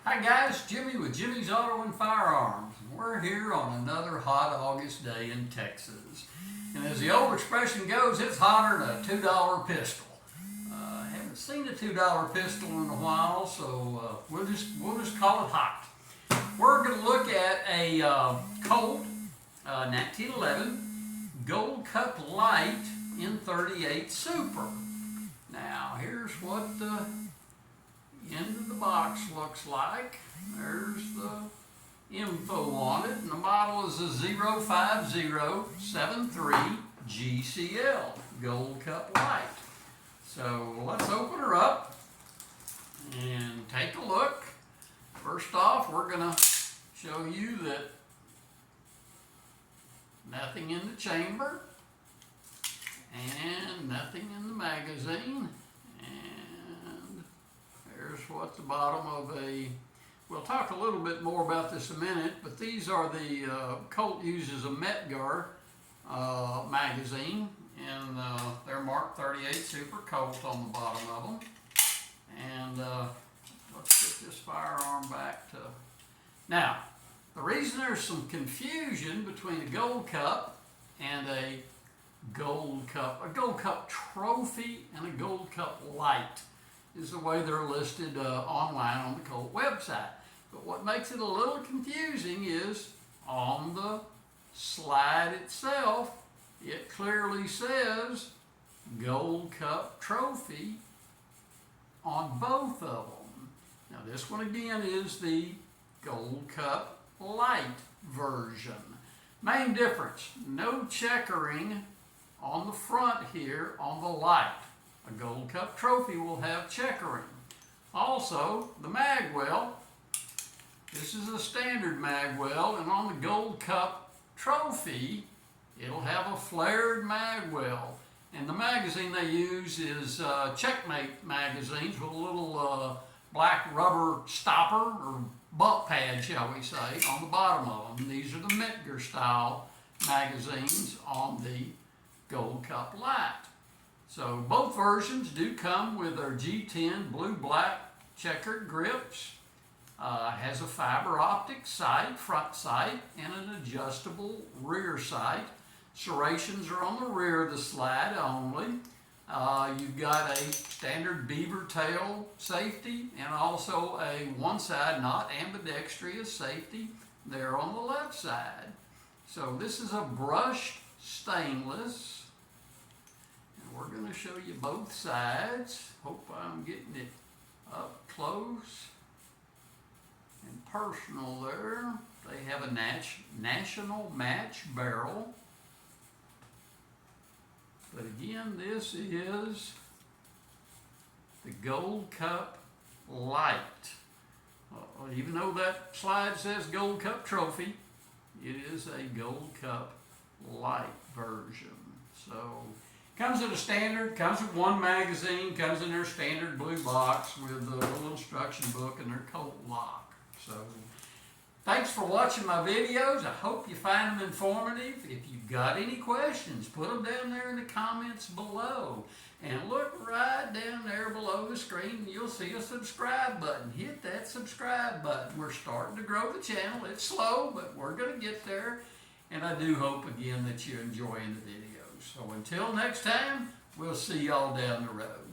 Hi guys, Jimmy with Jimmy's Auto and Firearms. We're here on another hot August day in Texas. And as the old expression goes, it's hotter than a $2 pistol. I haven't seen a $2 pistol in a while, so we'll just call it hot. We're going to look at a Colt 1911 Gold Cup Lite in 38 Super. Now here's what the end of the box looks like. There's the info on it, and the model is a O5073GCL Gold Cup Lite. So let's open her up and take a look. First off, we're going to show you that nothing in the chamber and nothing in the magazine. Here's what the bottom of we'll talk a little bit more about this in a minute, but these are the Colt uses a Metgar magazine, and they're marked 38 Super Colt on the bottom of them. And let's get this firearm back to... Now, the reason there's some confusion between a Gold Cup and a Gold Cup Trophy and a Gold Cup Lite is the way they're listed online on the Colt website. But what makes it a little confusing is on the slide itself, it clearly says Gold Cup Trophy on both of them. Now this one again is the Gold Cup Lite version. Main difference, no checkering on the front here on the Lite. A Gold Cup Trophy will have checkering. Also, the mag well, this is a standard mag well, and on the Gold Cup Trophy, it'll have a flared mag well. And the magazine they use is Checkmate magazines with a little black rubber stopper, or bump pad, shall we say, on the bottom of them. These are the Metgar style magazines on the Gold Cup Lite. So both versions do come with their G10 blue-black checkered grips. Has a fiber optic sight, front sight, and an adjustable rear sight. Serrations are on the rear of the slide only. You've got a standard beaver tail safety and also a one side, not ambidextrous safety there on the left side. So this is a brushed stainless. We're going to show you both sides. Hope I'm getting it up close and personal there. They have a national match barrel. But again, this is the Gold Cup Lite. Even though that slide says Gold Cup Trophy, it is a Gold Cup Lite version. So comes in a standard, comes with one magazine, comes in their standard blue box with a little instruction book and their Colt lock. So, thanks for watching my videos. I hope you find them informative. If you've got any questions, put them down there in the comments below. And look right down there below the screen and you'll see a subscribe button. Hit that subscribe button. We're starting to grow the channel. It's slow, but we're going to get there. And I do hope again that you're enjoying the videos. So until next time, we'll see y'all down the road.